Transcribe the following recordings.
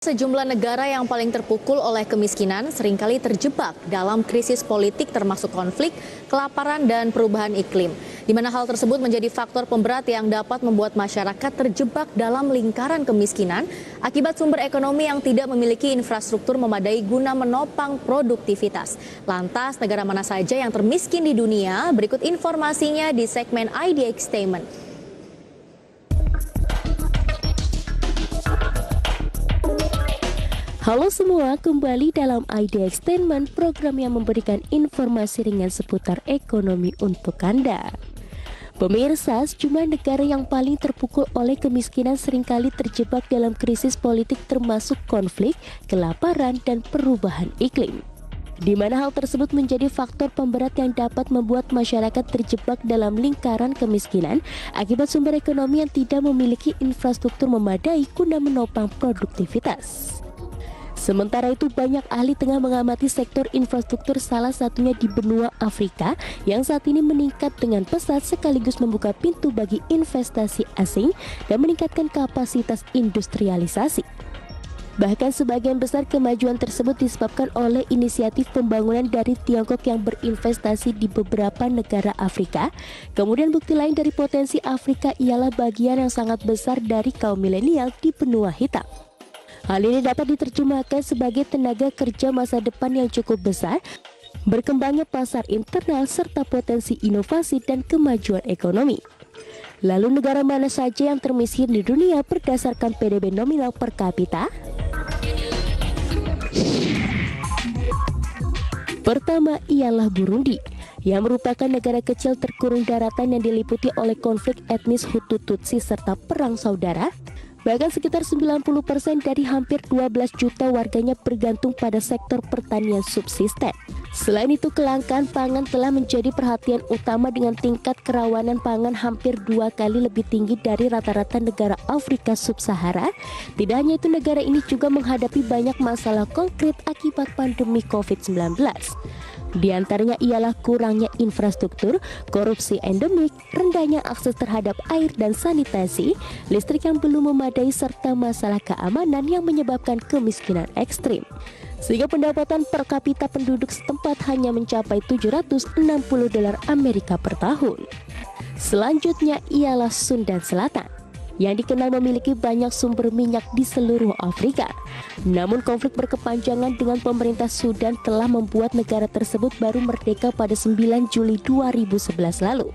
Sejumlah negara yang paling terpukul oleh kemiskinan seringkali terjebak dalam krisis politik termasuk konflik, kelaparan, dan perubahan iklim. Di mana hal tersebut menjadi faktor pemberat yang dapat membuat masyarakat terjebak dalam lingkaran kemiskinan akibat sumber ekonomi yang tidak memiliki infrastruktur memadai guna menopang produktivitas. Lantas, negara mana saja yang termiskin di dunia? Berikut informasinya di segmen IDXtainment. Halo semua, kembali dalam IDXtainment, program yang memberikan informasi ringan seputar ekonomi untuk Anda. Pemirsa, sejumlah negara yang paling terpukul oleh kemiskinan seringkali terjebak dalam krisis politik termasuk konflik, kelaparan, dan perubahan iklim. Di mana hal tersebut menjadi faktor pemberat yang dapat membuat masyarakat terjebak dalam lingkaran kemiskinan akibat sumber ekonomi yang tidak memiliki infrastruktur memadai guna menopang produktivitas. Sementara itu, banyak ahli tengah mengamati sektor infrastruktur, salah satunya di benua Afrika yang saat ini meningkat dengan pesat sekaligus membuka pintu bagi investasi asing dan meningkatkan kapasitas industrialisasi. Bahkan sebagian besar kemajuan tersebut disebabkan oleh inisiatif pembangunan dari Tiongkok yang berinvestasi di beberapa negara Afrika. Kemudian bukti lain dari potensi Afrika ialah bagian yang sangat besar dari kaum milenial di benua hitam. Hal ini dapat diterjemahkan sebagai tenaga kerja masa depan yang cukup besar, berkembangnya pasar internal, serta potensi inovasi dan kemajuan ekonomi. Lalu negara mana saja yang termiskin di dunia berdasarkan PDB nominal per kapita? Pertama ialah Burundi, yang merupakan negara kecil terkurung daratan yang diliputi oleh konflik etnis Hutu-Tutsi serta perang saudara. Bahkan sekitar 90% dari hampir 12 juta warganya bergantung pada sektor pertanian subsisten. Selain itu, kelangkaan pangan telah menjadi perhatian utama dengan tingkat kerawanan pangan hampir 2 kali lebih tinggi dari rata-rata negara Afrika Sub-Sahara. Tidak hanya itu, negara ini juga menghadapi banyak masalah konkret akibat pandemi COVID-19. Di antaranya ialah kurangnya infrastruktur, korupsi endemik, rendahnya akses terhadap air dan sanitasi, listrik yang belum memadai, serta masalah keamanan yang menyebabkan kemiskinan ekstrim. Sehingga pendapatan per kapita penduduk setempat hanya mencapai $760 Amerika per tahun. Selanjutnya ialah Sudan Selatan, yang dikenal memiliki banyak sumber minyak di seluruh Afrika. Namun konflik berkepanjangan dengan pemerintah Sudan telah membuat negara tersebut baru merdeka pada 9 Juli 2011 lalu.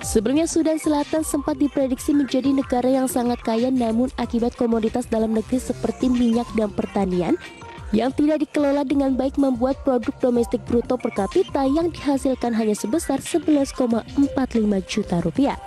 Sebelumnya Sudan Selatan sempat diprediksi menjadi negara yang sangat kaya, namun akibat komoditas dalam negeri seperti minyak dan pertanian yang tidak dikelola dengan baik membuat produk domestik bruto per kapita yang dihasilkan hanya sebesar 11,45 juta rupiah.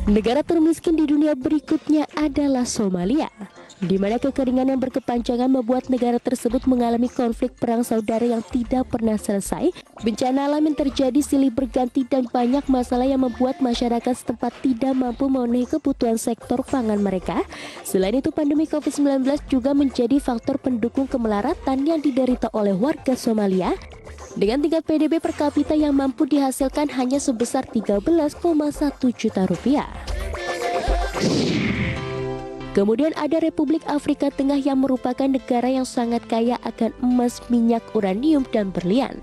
Negara termiskin di dunia berikutnya adalah Somalia, di mana kekeringan yang berkepanjangan membuat negara tersebut mengalami konflik perang saudara yang tidak pernah selesai, bencana alam yang terjadi silih berganti, dan banyak masalah yang membuat masyarakat setempat tidak mampu memenuhi kebutuhan sektor pangan mereka. Selain itu, pandemi COVID-19 juga menjadi faktor pendukung kemelaratan yang diderita oleh warga Somalia, dengan tingkat PDB per kapita yang mampu dihasilkan hanya sebesar 13,1 juta rupiah. Kemudian ada Republik Afrika Tengah yang merupakan negara yang sangat kaya akan emas, minyak, uranium, dan berlian.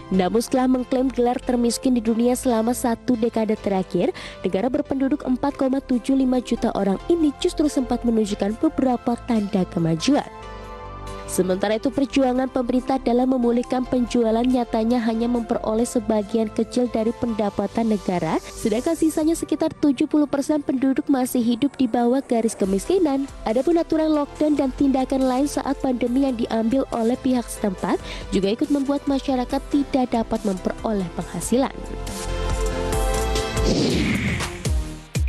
Namun setelah mengklaim gelar termiskin di dunia selama 1 dekade terakhir, negara berpenduduk 4,75 juta orang ini justru sempat menunjukkan beberapa tanda kemajuan. Sementara itu, perjuangan pemerintah dalam memulihkan penjualan nyatanya hanya memperoleh sebagian kecil dari pendapatan negara, sedangkan sisanya sekitar 70% penduduk masih hidup di bawah garis kemiskinan. Adapun aturan lockdown dan tindakan lain saat pandemi yang diambil oleh pihak setempat juga ikut membuat masyarakat tidak dapat memperoleh penghasilan.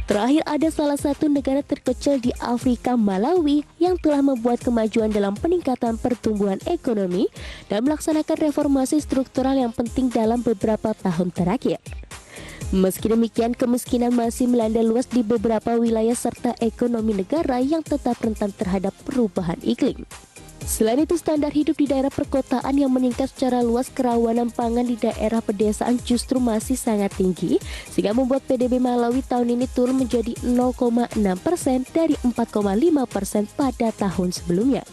Terakhir ada salah satu negara terkecil di Afrika, Malawi, yang telah membuat kemajuan dalam peningkatan pertumbuhan ekonomi dan melaksanakan reformasi struktural yang penting dalam beberapa tahun terakhir. Meski demikian, kemiskinan masih melanda luas di beberapa wilayah serta ekonomi negara yang tetap rentan terhadap perubahan iklim. Selain itu, standar hidup di daerah perkotaan yang meningkat secara luas, kerawanan pangan di daerah pedesaan justru masih sangat tinggi, sehingga membuat PDB Malawi tahun ini turun menjadi 0,6% dari 4,5% pada tahun sebelumnya.